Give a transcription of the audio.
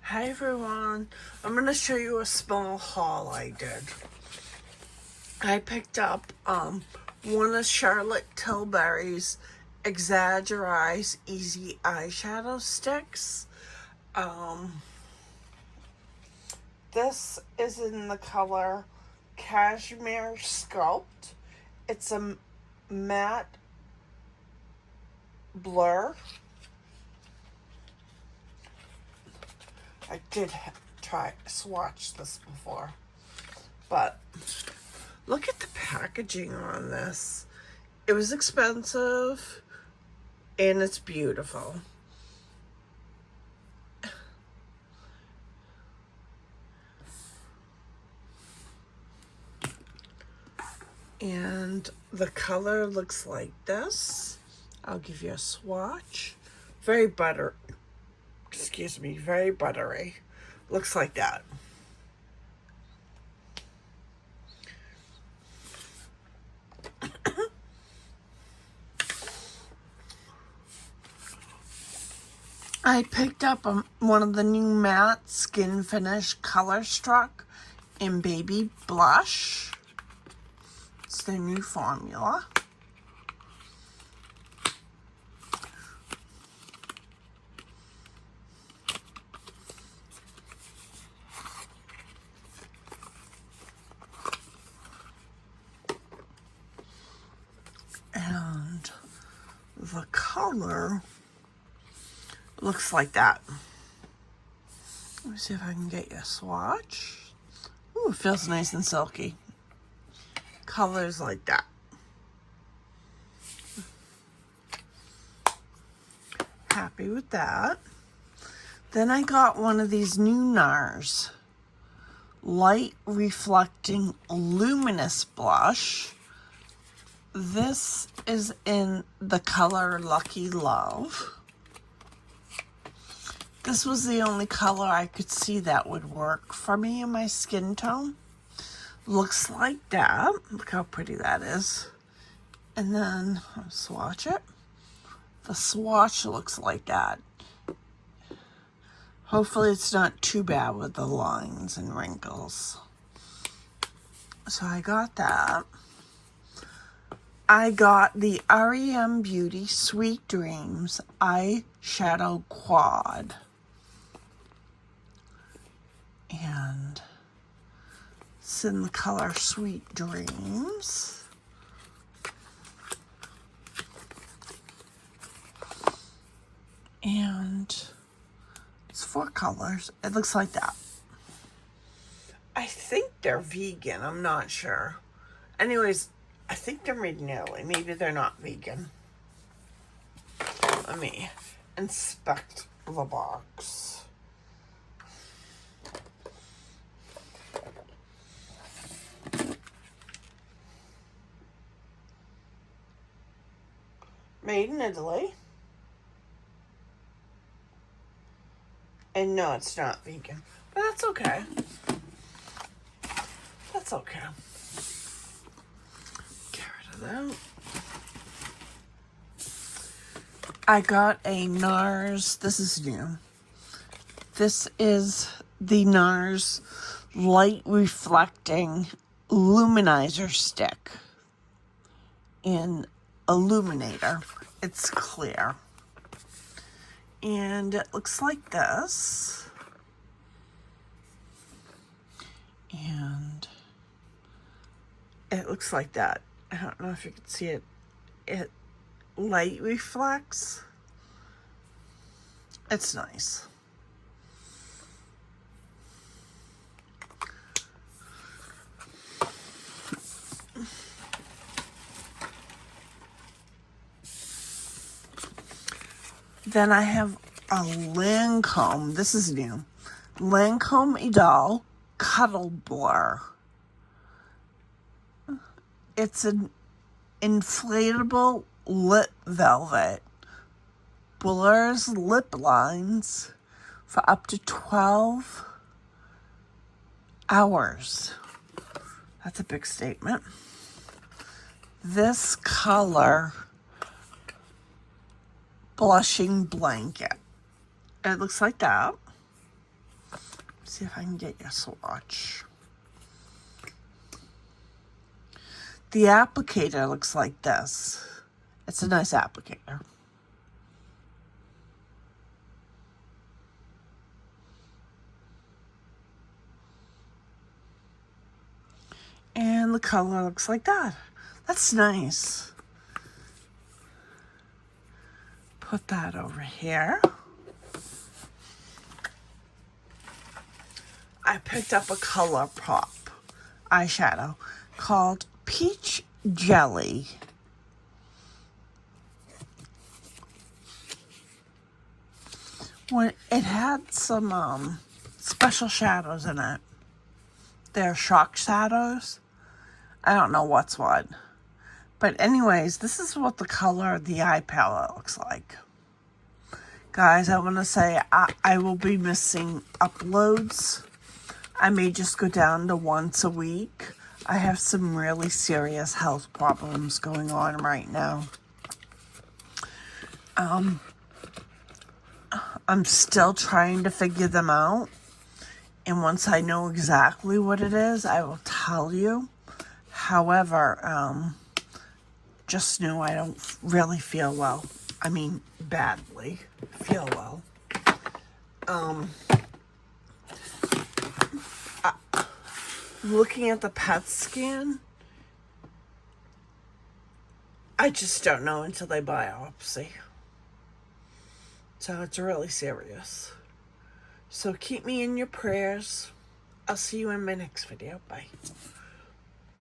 Hi everyone, I'm going to show you a small haul I did. I picked up one of Charlotte Tilbury's Exaggerize Easy Eyeshadow Sticks. This is in the color Cashmere Sculpt. It's a matte blur. I did try swatch this before, but look at the packaging on this. It was expensive and it's beautiful. And the color looks like this. I'll give you a swatch. Very buttery. Looks like that. I picked up one of the new matte Skin Finish Color Struck in Baby Blush. It's their new formula. And the color looks like that. Let me see if I can get you a swatch. Ooh, it feels nice and silky. Colors like that. Happy with that. Then I got one of these new NARS Light Reflecting Luminous Blush. This is in the color Lucky Love. This was the only color I could see that would work for me in my skin tone. Looks like that. Look how pretty that is. And then I'll swatch it. The swatch looks like that. Hopefully it's not too bad with the lines and wrinkles. So I got that. I got the REM Beauty Sweet Dreams Eyeshadow Quad. And it's in the color Sweet Dreams. And it's 4 colors. It looks like that. I think they're vegan. I'm not sure. Anyways, I think they're made in Italy. Maybe they're not vegan. Let me inspect the box. Made in Italy. And no, it's not vegan. But that's okay. That's okay. Get rid of that. I got a NARS. This is new. This is the NARS Light Reflecting Luminizer Stick in Illuminator. It's clear. And it looks like this. And it looks like that. I don't know if you can see it. It light reflects. It's nice. Then I have a Lancome. This is new. Lancome Idol Cuddle Blur. It's an inflatable lip velvet. Blurs lip lines for up to 12 hours. That's a big statement. This color, Blushing Blanket. It looks like that. See if I can get your swatch. The applicator looks like this. It's a nice applicator. And the color looks like that. That's nice. Put that over here. I picked up a color prop eyeshadow called Peach Jelly. When it had some special shadows in it. They're shock shadows. I don't know what's what. But anyways, this is what the color of the eye palette looks like. Guys, I want to say I will be missing uploads. I may just go down to once a week. I have some really serious health problems going on right now. I'm still trying to figure them out. And once I know exactly what it is, I will tell you. However, just know I don't really feel well. I mean, badly feel well. Looking at the PET scan, I just don't know until they biopsy. So it's really serious. So keep me in your prayers. I'll see you in my next video. Bye.